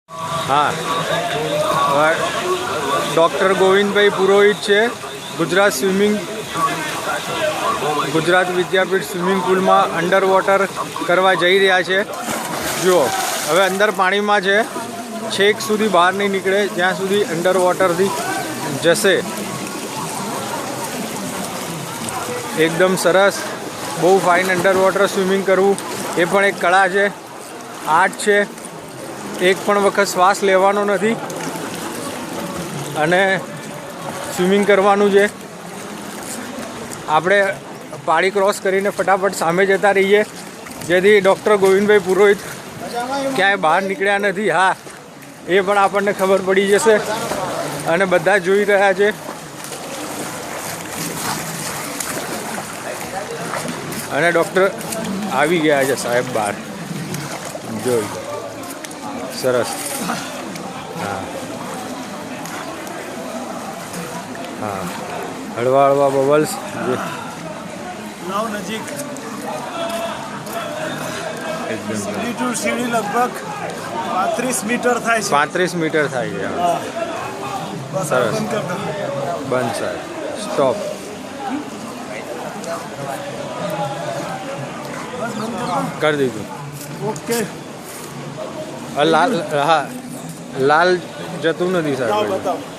હા, ડૉક્ટર ગોવિંદભાઈ પુરોહિત છે, Gujarat Vidyapith swimming પુલમાં under water કરવા જઈ રહ્યા છે. જુઓ, હવે અંદર પાણીમાં છે, છેક સુધી બહાર નહીં નીકળે જ્યાં સુધી અંડર વોટરથી જશે. એકદમ સરસ, બહુ ફાઇન અંડર વોટર સ્વિમિંગ કરવું એ પણ એક કળા છે, આર્ટ છે. એક પણ વખત શ્વાસ લેવાનો નથી અને સ્વિમિંગ કરવાનું છે. આપણે પાળી ક્રોસ કરીને ફટાફટ સામે જતા રહીએ, જેથી ડૉક્ટર ગોવિંદભાઈ પુરોહિત ક્યાંય બહાર નીકળ્યા નથી. હા, એ પણ આપણને ખબર પડી જશે અને બધા જોઈ રહ્યા છે. અને ડૉક્ટર આવી ગયા છે સાહેબ બહાર, જોઈ. સરસ. હા હા, હળવા હળવા બબલ્સ. નજીક એકદમ સીડી લગભગ 35 મીટર થાય છે. 35 મીટર થાય છે. સરસ. બંધ સાહેબ, સ્ટોપ. કરી દીધું. ઓકે. લાલ, હા, લાલ જતું નથી સાહેબ. બતાવો.